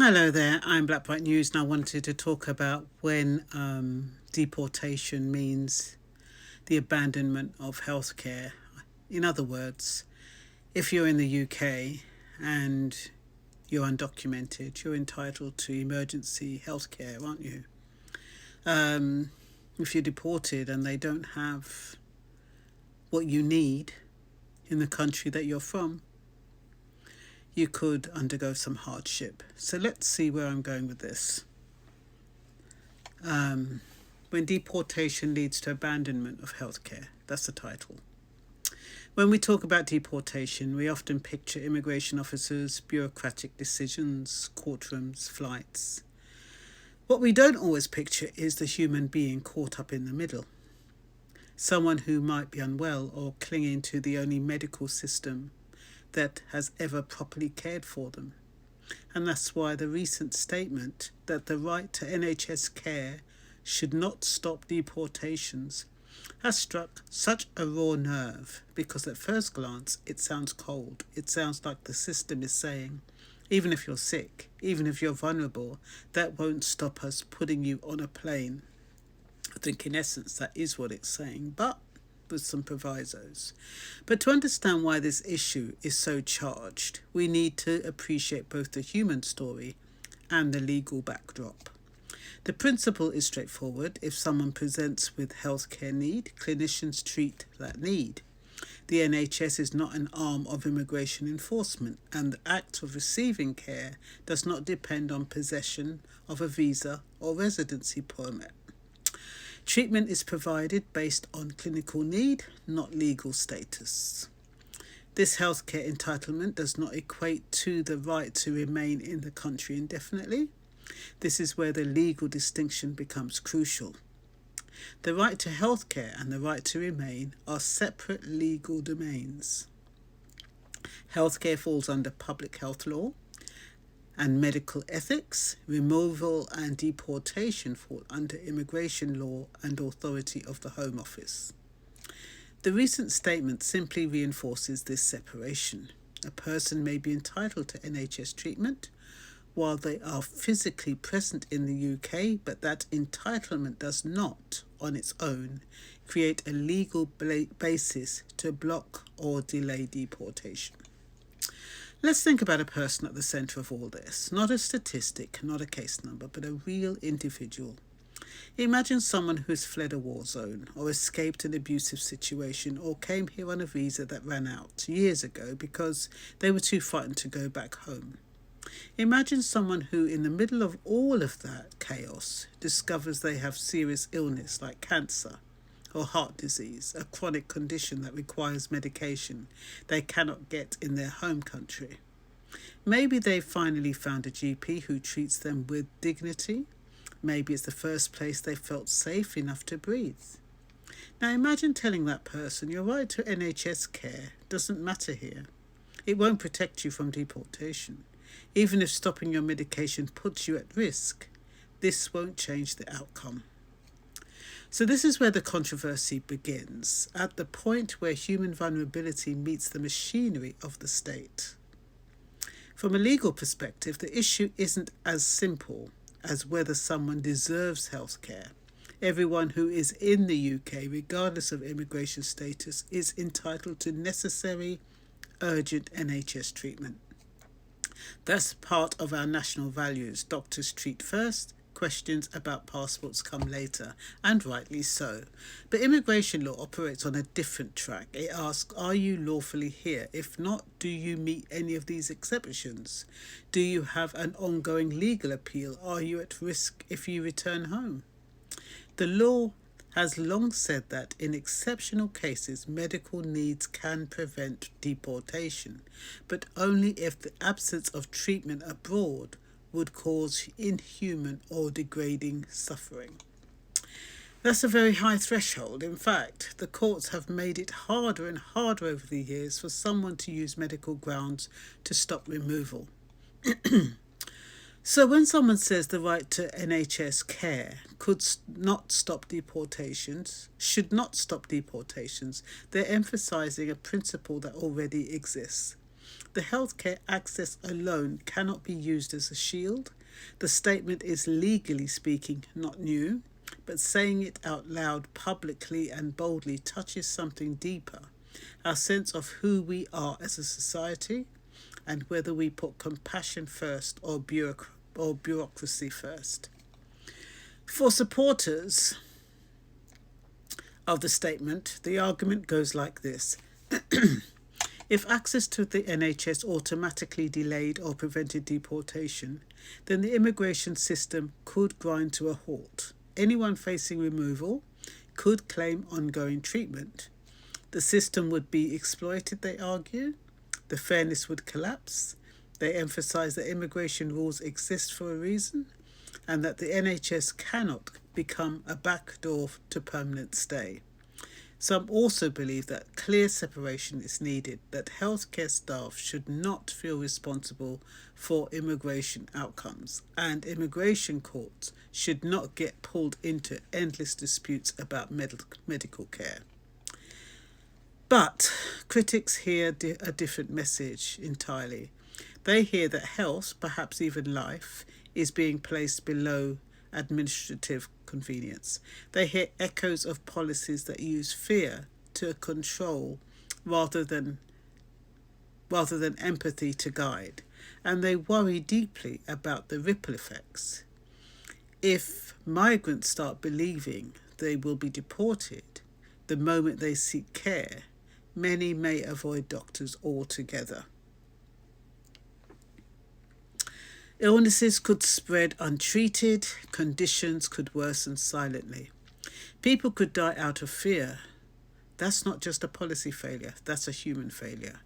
Hello there, I'm Black Bright News, and I wanted to talk about when deportation means the abandonment of healthcare. In other words, if you're in the UK and you're undocumented, you're entitled to emergency healthcare, aren't you? If you're deported and they don't have what you need in the country that you're from, you could undergo some hardship. So let's see where I'm going with this. When deportation leads to abandonment of healthcare, that's the title. When we talk about deportation, we often picture immigration officers, bureaucratic decisions, courtrooms, flights. What we don't always picture is the human being caught up in the middle. Someone who might be unwell or clinging to the only medical system that has ever properly cared for them. And that's why the recent statement that the right to NHS care should not stop deportations has struck such a raw nerve, because at first glance it sounds cold. It sounds like the system is saying, even if you're sick, even if you're vulnerable, that won't stop us putting you on a plane. I think in essence that is what it's saying, but with some provisos. But to understand why this issue is so charged, we need to appreciate both the human story and the legal backdrop. The principle is straightforward. If someone presents with healthcare need, clinicians treat that need. The NHS is not an arm of immigration enforcement, and the act of receiving care does not depend on possession of a visa or residency permit. Treatment is provided based on clinical need, not legal status. This healthcare entitlement does not equate to the right to remain in the country indefinitely. This is where the legal distinction becomes crucial. The right to healthcare and the right to remain are separate legal domains. Healthcare falls under public health law and medical ethics. Removal and deportation fall under immigration law and authority of the Home Office. The recent statement simply reinforces this separation. A person may be entitled to NHS treatment while they are physically present in the UK, but that entitlement does not, on its own, create a legal basis to block or delay deportation. Let's think about a person at the centre of all this. Not a statistic, not a case number, but a real individual. Imagine someone who's fled a war zone or escaped an abusive situation or came here on a visa that ran out years ago because they were too frightened to go back home. Imagine someone who, in the middle of all of that chaos, discovers they have serious illness like cancer or heart disease, a chronic condition that requires medication they cannot get in their home country. Maybe they've finally found a GP who treats them with dignity. Maybe it's the first place they felt safe enough to breathe. Now imagine telling that person your right to NHS care doesn't matter here. It won't protect you from deportation. Even if stopping your medication puts you at risk, this won't change the outcome. So this is where the controversy begins, at the point where human vulnerability meets the machinery of the state. From a legal perspective, the issue isn't as simple as whether someone deserves healthcare. Everyone who is in the UK, regardless of immigration status, is entitled to necessary, urgent NHS treatment. That's part of our national values. Doctors treat first, questions about passports come later, and rightly so. But immigration law operates on a different track. It asks, are you lawfully here? If not, do you meet any of these exceptions? Do you have an ongoing legal appeal? Are you at risk if you return home? The law has long said that in exceptional cases, medical needs can prevent deportation, but only if the absence of treatment abroad would cause inhuman or degrading suffering. That's a very high threshold. In fact, the courts have made it harder and harder over the years for someone to use medical grounds to stop removal. So when someone says the right to NHS care should not stop deportations, they're emphasising a principle that already exists. The healthcare access alone cannot be used as a shield. The statement is, legally speaking, not new, but saying it out loud, publicly and boldly touches something deeper, our sense of who we are as a society, and whether we put compassion first or bureaucracy first. For supporters of the statement, the argument goes like this. If access to the NHS automatically delayed or prevented deportation, then the immigration system could grind to a halt. Anyone facing removal could claim ongoing treatment. The system would be exploited, they argue. The fairness would collapse. They emphasise that immigration rules exist for a reason and that the NHS cannot become a backdoor to permanent stay. Some also believe that clear separation is needed, that healthcare staff should not feel responsible for immigration outcomes, and immigration courts should not get pulled into endless disputes about medical care. But critics hear a different message entirely. They hear that health, perhaps even life, is being placed below administrative convenience. They hear echoes of policies that use fear to control rather than empathy to guide, and they worry deeply about the ripple effects. If migrants start believing they will be deported the moment they seek care, many may avoid doctors altogether. Illnesses could spread untreated, conditions could worsen silently. People could die out of fear. That's not just a policy failure, that's a human failure.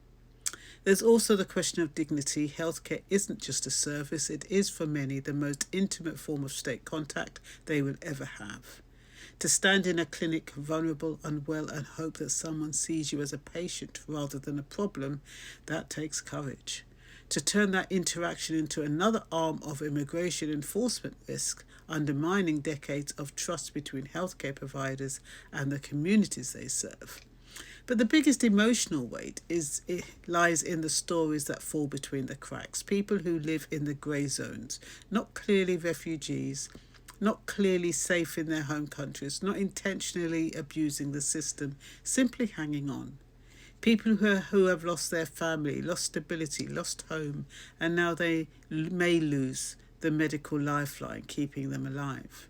There's also the question of dignity. Healthcare isn't just a service, it is for many the most intimate form of state contact they will ever have. To stand in a clinic vulnerable, unwell, and hope that someone sees you as a patient rather than a problem, that takes courage. To turn that interaction into another arm of immigration enforcement risk, undermining decades of trust between healthcare providers and the communities they serve. But the biggest emotional weight lies in the stories that fall between the cracks. People who live in the grey zones, not clearly refugees, not clearly safe in their home countries, not intentionally abusing the system, simply hanging on. People who have lost their family, lost stability, lost home, and now they may lose the medical lifeline keeping them alive.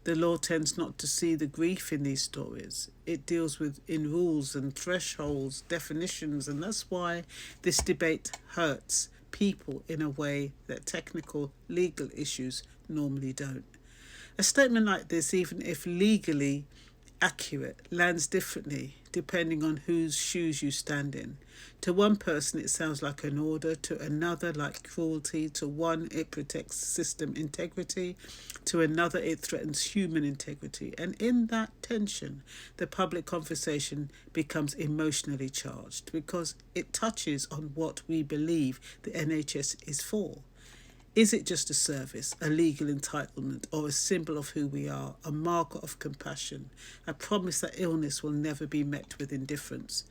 The law tends not to see the grief in these stories. It deals in rules and thresholds, definitions, and that's why this debate hurts people in a way that technical legal issues normally don't. A statement like this, even if legally accurate, lands differently depending on whose shoes you stand in. To one person it sounds like an order, to another like cruelty, to one it protects system integrity, to another it threatens human integrity. And in that tension, the public conversation becomes emotionally charged because it touches on what we believe the NHS is for. Is it just a service, a legal entitlement, or a symbol of who we are, a marker of compassion, a promise that illness will never be met with indifference?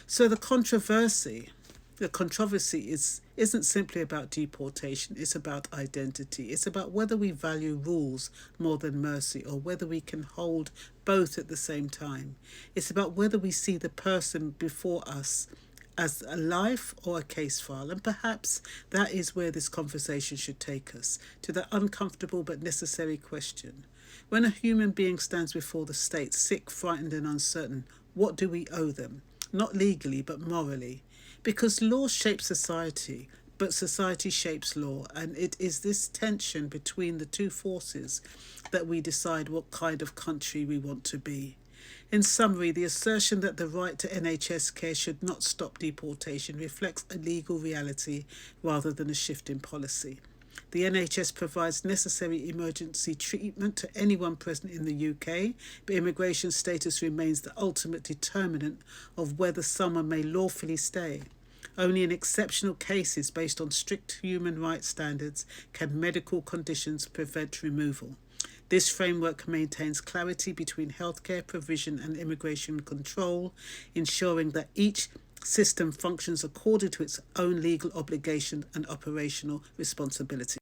So the controversy isn't simply about deportation, it's about identity. It's about whether we value rules more than mercy or whether we can hold both at the same time. It's about whether we see the person before us as a life or a case file, and perhaps that is where this conversation should take us, to the uncomfortable but necessary question. When a human being stands before the state, sick, frightened and uncertain, what do we owe them? Not legally, but morally. Because law shapes society, but society shapes law, and it is this tension between the two forces that we decide what kind of country we want to be. In summary, the assertion that the right to NHS care should not stop deportation reflects a legal reality rather than a shift in policy. The NHS provides necessary emergency treatment to anyone present in the UK, but immigration status remains the ultimate determinant of whether someone may lawfully stay. Only in exceptional cases based on strict human rights standards can medical conditions prevent removal. This framework maintains clarity between healthcare provision and immigration control, ensuring that each system functions according to its own legal obligation and operational responsibility.